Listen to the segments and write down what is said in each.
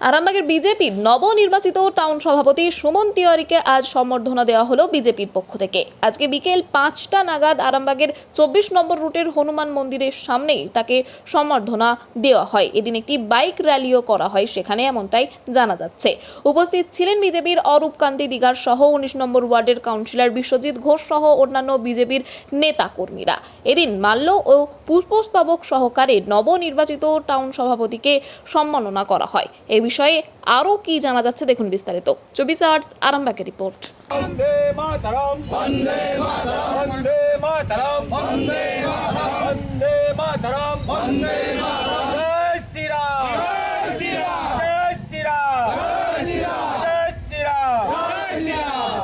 আরামবাগের বিজেপির নবনির্বাচিত টাউন সভাপতি সুমন তিওয়ারিকে আজ সম্বর্ধনা দেওয়া হলো বিজেপির পক্ষ থেকে। আজকে বিকেল 5টা নাগাদ আরামবাগের 24 নম্বর রুটের হনুমান মন্দিরের সামনেই তাকে সম্বর্ধনা দেওয়া হয়। এদিন একটি বাইক র্যালিও করা হয় সেখানে, এমনটাই জানা যাচ্ছে। উপস্থিত ছিলেন বিজেপির অরূপকান্তি দিগার সহ 19 নম্বর ওয়ার্ডের কাউন্সিলর বিশ্বজিৎ ঘোষ সহ অন্যান্য বিজেপির নেতা কর্মীরা। এদিন মাল্য ও পুষ্পস্তবক সহকারে নবনির্বাচিত টাউন সভাপতিকে সম্মাননা করা হয়। এই বিষয়ে আরো কি জানা যাচ্ছে দেখুন বিস্তারিত। 24 আওয়ার্স আরামবাগের রিপোর্ট। বন্দে মাতরম, বন্দে মাতরম, বন্দে মাতরম, বন্দে মাতরম, বন্দে মাতরম, বন্দে মাতরম। জয় শ্রী রাম, জয় শ্রী রাম, জয় শ্রী রাম, জয় শ্রী রাম, জয় শ্রী রাম, জয় শ্রী রাম।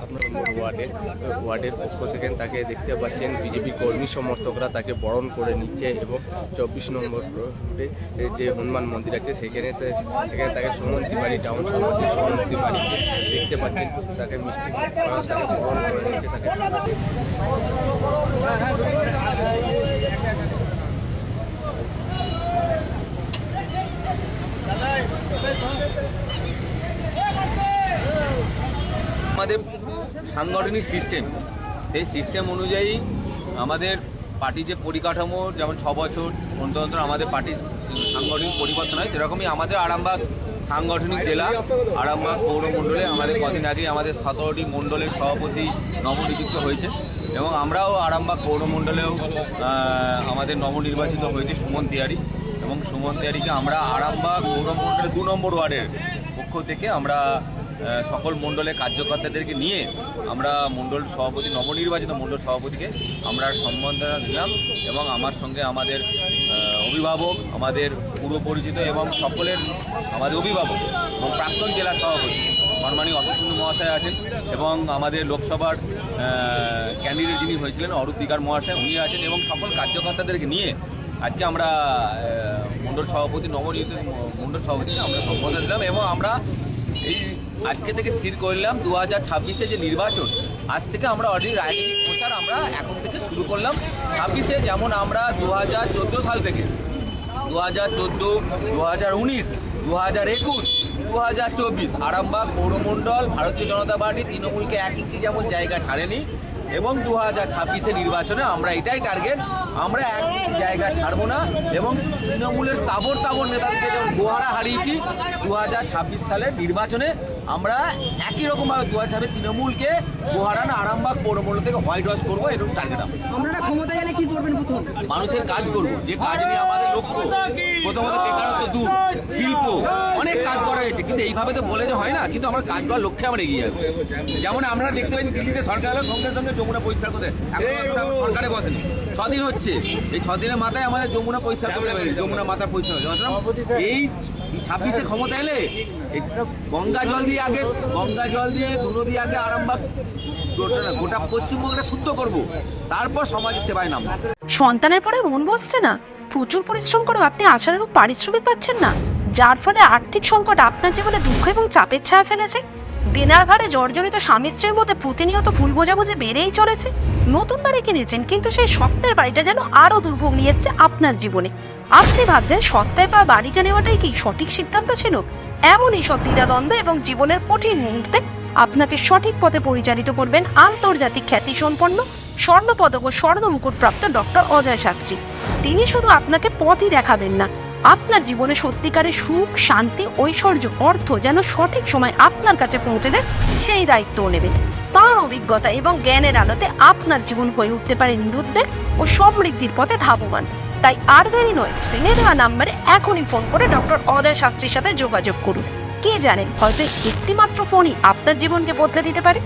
আপনার ওয়ার্ডের পক্ষ থেকে তাকে দেখতে পাচ্ছেন বিজেপি কর্মী সমর্থকরা তাকে বরণ করে নিচ্ছে এবং 24 নম্বর রোডে যে হনুমান মন্দির আছে সেখানে তাকে সুমন তিওয়ারি টাউন সভাপতি সুমন তিওয়ারিকে দেখতে পাচ্ছেন, তাকে মিষ্টি তাকে বরণ করে নিচ্ছে তাকে। আমাদের সাংগঠনিক সিস্টেম, সেই সিস্টেম অনুযায়ী আমাদের পার্টির যে পরিকাঠামো, যেমন 6 বছর অন্তর অন্তর আমাদের পার্টির সাংগঠনিক পরিবর্তন হয়, সেরকমই আমাদের আরামবাগ সাংগঠনিক জেলা আরামবাগ পৌরমণ্ডলে আমাদের কদিন আগে আমাদের 17টি মণ্ডলের সভাপতি নবনিযুক্ত হয়েছে এবং আমরাও আরামবাগ পৌরমণ্ডলেও আমাদের নবনির্বাচিত হয়েছে সুমন তিওয়ারি এবং সুমন তিওয়ারিকে আমরা আরামবাগ পৌরমণ্ডলের 2 নম্বর ওয়ার্ডের পক্ষ থেকে আমরা সকল মণ্ডলের কার্যকর্তাদেরকে নিয়ে আমরা মণ্ডল সভাপতি নবনির্বাচিত মণ্ডল সভাপতিকে আমরা সম্বর্ধনা দিলাম এবং আমার সঙ্গে আমাদের অভিভাবক, আমাদের পূর্ব পরিচিত এবং সকলের আমাদের অভিভাবক এবং প্রাক্তন জেলা সভাপতি সম্মানীয় অশোকচন্দ্র মহাশয় আছেন এবং আমাদের লোকসভার ক্যান্ডিডেট যিনি হয়েছিলেন অরূপ দিগার মহাশয় উনি আছেন এবং সকল কার্যকর্তাদেরকে নিয়ে আজকে আমরা মণ্ডল সভাপতি নবনির্বাচিত মণ্ডল সভাপতিকে আমরা সম্বোধন দিলাম এবং আমরা এই আজকে থেকে স্থির করলাম 2026-এ যে নির্বাচন, আজ থেকে আমরা অলরেডি রাজনৈতিক প্রচার আমরা এখন থেকে শুরু করলাম। 26-এ যেমন আমরা 2014 সাল থেকে 2014, 2019, 2021, 2024 আরামবাগ পৌরমণ্ডল ভারতীয় জনতা পার্টি তৃণমূলকে 1 ইঞ্চি যেমন জায়গা ছাড়েনি এবং 2026-এ নির্বাচনে আমরা এটাই টার্গেট, আমরা 1 ইঞ্চি জায়গা ছাড়বো না এবং তৃণমূলের তাবর নেতাদেরকে যেমন গোহারা হারিয়েছি 2026 সালের নির্বাচনে আমরা একই রকমভাবে 2026 তৃণমূলকে গোহারানা আরামবাগ পৌরমণ্ডল থেকে হোয়াইট ওয়াশ করবো, এরকম টার্গেট। আপনারা ক্ষমতায় গেলে কি করবেন? প্রথম মানুষের কাজ করবো, যে কাজ নিয়ে আমাদের লক্ষ্য। প্রথমত বেকারত্ব দূর, শিল্প, অনেক কাজ করা হয়েছে, কিন্তু এইভাবে তো বলে যে হয় না, কিন্তু আমরা কাজ করার লক্ষ্যে আমরা এগিয়ে যাবো। যেমন আপনারা দেখতে পাচ্ছেন দিল্লিতে সরকার হলো সঙ্গে সঙ্গে যমুনা পরিষ্কার করতে, এখন সরকারে বসেনি, 6 দিন হচ্ছে, এই 6 দিনের মাথায় আমাদের যমুনা পরিষ্কার করে দেবে, যমুনা মাথা পরিষ্কার হয়ে এই 26-এ ক্ষমতা এলে গঙ্গা জল দিয়ে ধুলো দিয়ে আগে আরামবাগ গোটা পশ্চিমবঙ্গটা শুদ্ধ করবো, তারপর সমাজের সেবায় নাম। সন্তানের পরে মন বসছে না, প্রচুর পরিশ্রম করেও আপনি আশানুরূপ পারিশ্রমিক পাচ্ছেন না, যার ফলে আর্থিক সংকট আপনার জীবনে দুঃখ এবং চাপের ছায়া ফেলেছে। দিনার ভারে জর্জরিত স্বামী স্ত্রীর মধ্যে প্রতিনিয়ত ভুল বোঝাবুঝি বেড়েই চলেছে। নতুন বাড়ি কিনেছেন, কিন্তু সেই স্বপ্নের বাড়িটা যেন আরো দুর্ভোগ নিয়ে এসেছে আপনার জীবনে। আপনি ভাবছেন সস্তায় পাওয়া বাড়িটা নেওয়াটাই কি সঠিক সিদ্ধান্ত ছিল? এমনই সব দ্বিধাদ্বন্দ্ব এবং জীবনের কঠিন মুহূর্তে আপনাকে সঠিক পথে পরিচালিত করবেন আন্তর্জাতিক খ্যাতিসম্পন্ন স্বর্ণপদক ও স্বর্ণ মুকুটপ্রাপ্ত ডক্টর অজয় শাস্ত্রী। তিনি শুধু আপনাকে পথই দেখাবেন না, আপনার জীবনে সত্যিকারের সুখ, শান্তি, ঐশ্বর্য, অর্থ যেন সঠিক সময় আপনার কাছে পৌঁছে দেয় সেই দায়িত্বও নেবেন। তাঁর অভিজ্ঞতা এবং জ্ঞানের আলোতে আপনার জীবন হয়ে উঠতে পারে নিরুদ্বেগ ও সমৃদ্ধির পথে ধাবমান। তাই আর দেরি নয়, স্ক্রিনে দেওয়া নাম্বারে এখনই ফোন করে ডক্টর অজয় শাস্ত্রীর সাথে যোগাযোগ করুন। কে জানেন, হয়তো একটিমাত্র ফোনই আপনার জীবনকে বদলে দিতে পারে।